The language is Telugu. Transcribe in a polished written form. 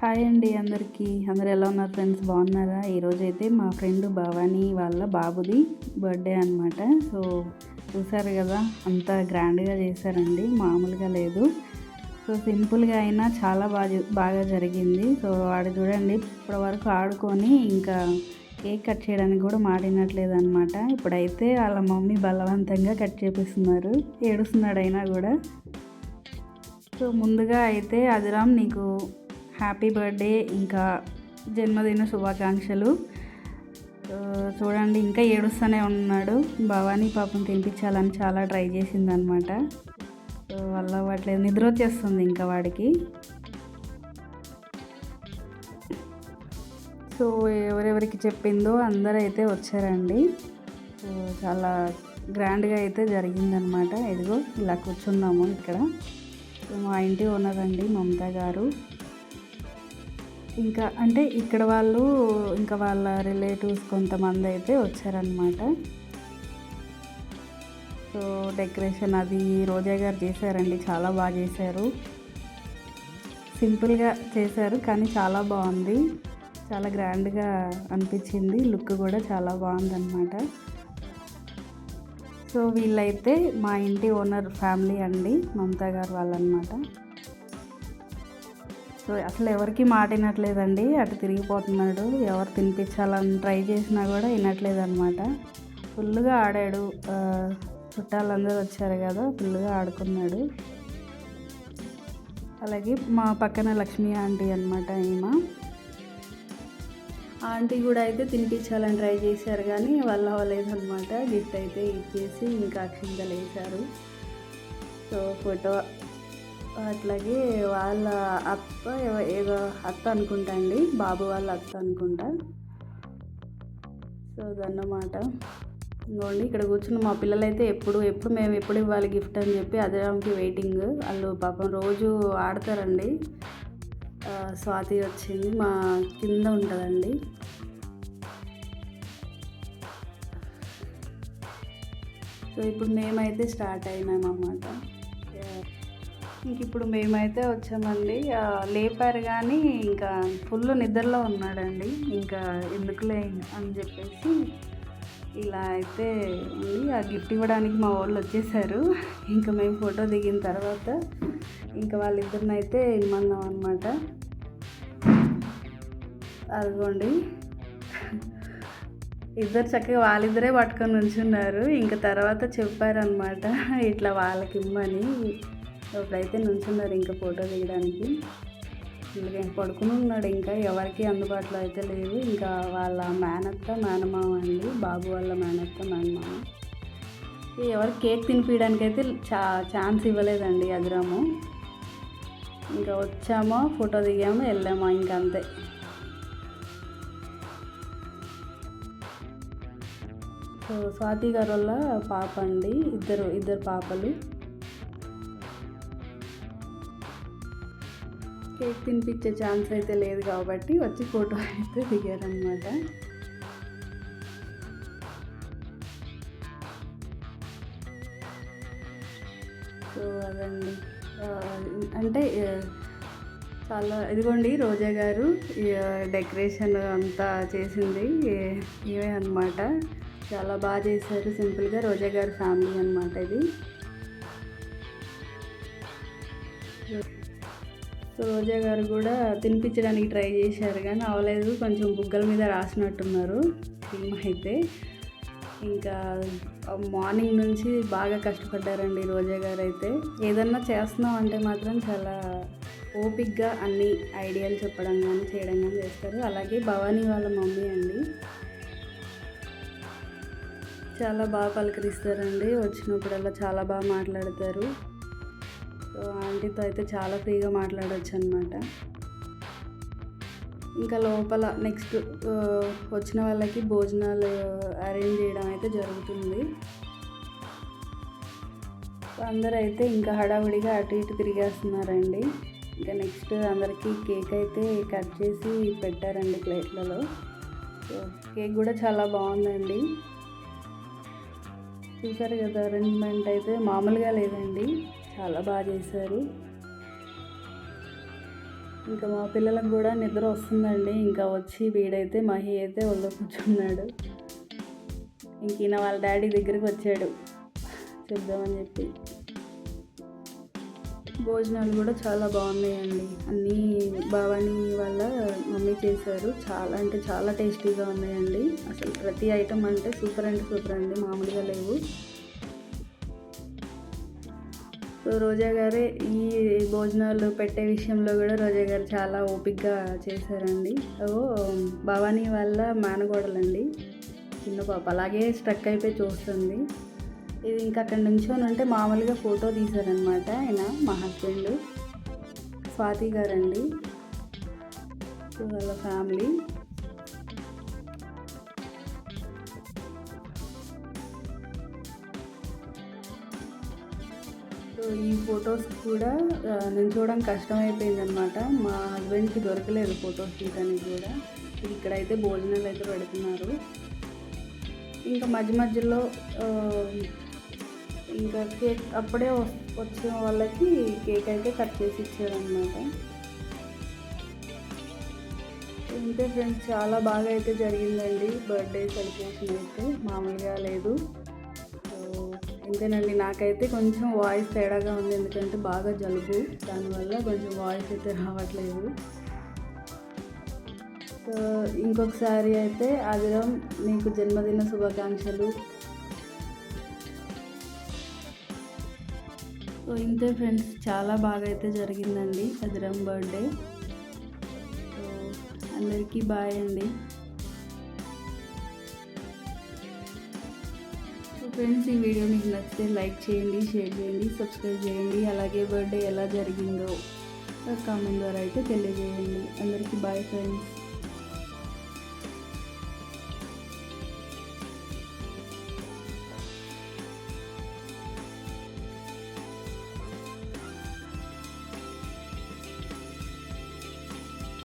హాయ్ అండి అందరికీ. అందరు ఎలా ఉన్నారు ఫ్రెండ్స్? బాగున్నారా? ఈరోజైతే మా ఫ్రెండ్ భవానీ వాళ్ళ బాబుది బర్త్డే అనమాట. సో చూసారు కదా, అంత గ్రాండ్గా చేశారండి, మామూలుగా లేదు. సో సింపుల్గా అయినా చాలా బాగా జరిగింది. సో వాడు చూడండి ఇప్పటి వరకు ఆడుకొని ఇంకా కేక్ కట్ చేయడానికి కూడా మాడినట్లేదు అనమాట. ఇప్పుడైతే వాళ్ళ మమ్మీ బలవంతంగా కట్ చేపిస్తున్నారు, ఏడుస్తున్నాడు అయినా కూడా. సో ముందుగా అయితే అదిరామ్, నీకు హ్యాపీ బర్త్డే, ఇంకా జన్మదిన శుభాకాంక్షలు. చూడండి ఇంకా ఏడుస్తూనే ఉన్నాడు. భవానీ పాపం తినిపించాలని చాలా ట్రై చేసిందనమాట. సో వల్ల అవ్వట్లేదు, నిద్ర వచ్చేస్తుంది ఇంకా వాడికి. సో ఎవరెవరికి చెప్పిందో అందరూ అయితే వచ్చారండి. సో చాలా గ్రాండ్గా అయితే జరిగిందనమాట. ఇదిగో ఇలా కూర్చున్నాము ఇక్కడ. సో మా ఇంటి ఓనర్ అండి, మమతా గారు. ఇంకా అంటే ఇక్కడ వాళ్ళు, ఇంకా వాళ్ళ రిలేటివ్స్ కొంతమంది అయితే వచ్చారనమాట. సో డెకరేషన్ అది రోజా గారు చేశారండి, చాలా బాగా చేశారు. సింపుల్గా చేశారు కానీ చాలా బాగుంది, చాలా గ్రాండ్గా అనిపించింది. లుక్ కూడా చాలా బాగుందన్నమాట. సో వీళ్ళైతే మా ఇంటి ఓనర్ ఫ్యామిలీ అండి, మమతా గారు వాళ్ళనమాట. సో అసలు ఎవరికి మాట వినట్లేదండి, అటు తిరిగిపోతున్నాడు. ఎవరు తినిపించాలని ట్రై చేసినా కూడా వినట్లేదు అనమాట. ఫుల్గా ఆడాడు, చుట్టాలందరూ వచ్చారు కదా, ఫుల్గా ఆడుకున్నాడు. అలాగే మా పక్కన లక్ష్మీ ఆంటీ అనమాట, ఈమె ఆంటీ కూడా అయితే తినిపించాలని ట్రై చేశారు కానీ వాళ్ళు అవ్వలేదన్నమాట. గిఫ్ట్ అయితే ఇచ్చేసి ఇంకా అక్షింతలు వేశారు. సో ఫోటో, అట్లాగే వాళ్ళ అత్త, ఏదో అత్త అనుకుంటా అండి, బాబు వాళ్ళ అత్త అనుకుంటా. సో అదన్నమాట. ఇంకోండి ఇక్కడ కూర్చుని మా పిల్లలైతే ఎప్పుడు మేము ఎప్పుడు ఇవ్వాలి గిఫ్ట్ అని చెప్పి అదిరామ్కి వెయిటింగ్. వాళ్ళు పాపం రోజు ఆడతారండి. స్వాతి వచ్చింది, మా కింద ఉంటుందండి. సో ఇప్పుడు మేమైతే స్టార్ట్ అయినామన్నమాట. ఇంక ఇప్పుడు మేమైతే వచ్చామండి. లేపారు కానీ ఇంకా ఫుల్ నిద్రలో ఉన్నాడండి. ఇంకా ఎందుకులే అని చెప్పేసి ఇలా అయితే ఉంది. ఆ గిఫ్ట్ ఇవ్వడానికి మా వాళ్ళు వచ్చేసారు. ఇంకా మేము ఫోటో దిగిన తర్వాత ఇంకా వాళ్ళిద్దరిని అయితే ఇమ్మన్నాం అనమాట. అదిగోండి ఇద్దరు చక్కగా వాళ్ళిద్దరే పట్టుకొని నుంచున్నారు. ఇంకా తర్వాత చెప్పారనమాట ఇట్లా వాళ్ళకి ఇమ్మని. ఇప్పుడైతే నుంచున్నారు ఇంకా ఫోటో దిగడానికి. ఇంకా పడుకుని ఉన్నాడు, ఇంకా ఎవరికి అందుబాటులో అయితే లేదు. ఇంకా వాళ్ళ మేనత్త మేనమామ అండి, బాబు వాళ్ళ మేనత్త మేనమామ. ఎవరికి కేక్ తినిపించడానికి అయితే ఛాన్స్ ఇవ్వలేదండి అదిరాము. ఇంకా వచ్చామో ఫోటో దిగామో వెళ్ళామో, ఇంకా అంతే. సో స్వాతి గారు వాళ్ళ పాప అండి, ఇద్దరు పాపలు. కేక్ తినిపించే ఛాన్స్ అయితే లేదు కాబట్టి వచ్చి ఫోటో అయితే దిగారనమాట. సో అదండి, అంటే చాలా ఇదిగోండి రోజా గారు డెకరేషన్ అంతా చేసింది ఇవే అనమాట. చాలా బాగా చేశారు, సింపుల్గా. రోజా గారి ఫ్యామిలీ అనమాట ఇది. సో రోజా గారు కూడా తినిపించడానికి ట్రై చేశారు కానీ అవ్వలేదు, కొంచెం బుగ్గల మీద రాసినట్టున్నారు సినిమా అయితే. ఇంకా మార్నింగ్ నుంచి బాగా కష్టపడ్డారండి రోజా గారు అయితే. ఏదన్నా చేస్తున్నాం అంటే మాత్రం చాలా ఓపిక్గా అన్ని ఐడియాలు చెప్పడం కానీ చేయడం కానీ చేస్తారు. అలాగే భవానీ వాళ్ళ మమ్మీ అండి, చాలా బాగా పలకరిస్తారండి, వచ్చినప్పుడల్లా చాలా బాగా మాట్లాడతారు. సో ఆంటీతో అయితే చాలా ఫ్రీగా మాట్లాడవచ్చు అనమాట. ఇంకా లోపల నెక్స్ట్ వచ్చిన వాళ్ళకి భోజనాలు అరేంజ్ చేయడం అయితే జరుగుతుంది. అందరూ అయితే ఇంకా హడావుడిగా అటు ఇటు తిరిగేస్తున్నారండి. ఇంకా నెక్స్ట్ అందరికీ కేక్ అయితే కట్ చేసి పెట్టారండి ప్లేట్లలో. సో కేక్ కూడా చాలా బాగుందండి. చూసారు కదా, అరేంజ్మెంట్ అయితే మామూలుగా లేదండి, చాలా బాగా చేశారు. ఇంకా మా పిల్లలకు కూడా నిద్ర వస్తుందండి. ఇంకా వచ్చి వీడైతే మహి అయితే ఒళ్ళో కూర్చున్నాడు. ఇంక ఈయన వాళ్ళ డాడీ దగ్గరికి వచ్చాడు చూద్దామని చెప్పి. భోజనాలు కూడా చాలా బాగున్నాయండి. అన్నీ భవానీ వాళ్ళ మమ్మీ చేశారు. చాలా అంటే చాలా టేస్టీగా ఉన్నాయండి. అసలు ప్రతి ఐటమ్ అంటే సూపర్ అండి, మామూలుగా లేవు. సో రోజా గారే ఈ భోజనాలు పెట్టే విషయంలో కూడా రోజా గారు చాలా ఓపికగా చేశారండి. భవానీ వాళ్ళ మేనగోడలండి, చిన్న పాప అలాగే స్ట్రక్ అయిపోయి చూస్తుంది. ఇది ఇంకా అక్కడ నుంచొని ఉంటే మామూలుగా ఫోటో తీశారనమాట ఆయన, మా హస్బెండ్ స్వాతి గారండి, వాళ్ళ ఫ్యామిలీ. సో ఈ ఫొటోస్ కూడా నేను చూడడం కష్టమైపోయిందనమాట. మా హస్బెండ్కి దొరకలేదు ఫొటోస్ తీయడానికి కూడా. ఇక్కడైతే భోజనాలు అయితే పెడుతున్నారు. ఇంకా మధ్య మధ్యలో ఇంకా కేక్ అప్పుడే వచ్చిన వాళ్ళకి కేక్ అయితే కట్ చేసి ఇచ్చారనమాట. ఇంతే ఫ్రెండ్స్, చాలా బాగా అయితే జరిగిందండి బర్త్డే సెలబ్రేషన్ అయితే, మామూలుగా లేదు. ఇంతేనండి, నాకైతే కొంచెం వాయిస్ తేడాగా ఉంది, ఎందుకంటే బాగా జలుబు, దానివల్ల కొంచెం వాయిస్ అయితే రావట్లేదు. సో ఇంకొకసారి అయితే ఆదిరం నీకు జన్మదిన శుభాకాంక్షలు. సో ఇంతే ఫ్రెండ్స్, చాలా బాగా అయితే జరిగిందండి ఆదిరం బర్త్డే. సో అందరికీ బాయ్ అండి. ఫ్రెండ్స్, ఈ వీడియో మీకు నచ్చితే లైక్ చేయండి, షేర్ చేయండి, సబ్స్క్రైబ్ చేయండి. అలాగే బర్త్డే ఎలా జరిగిందో కామెంట్ ద్వారా అయితే తెలియజేయండి. అందరికీ బాయ్ ఫ్రెండ్స్.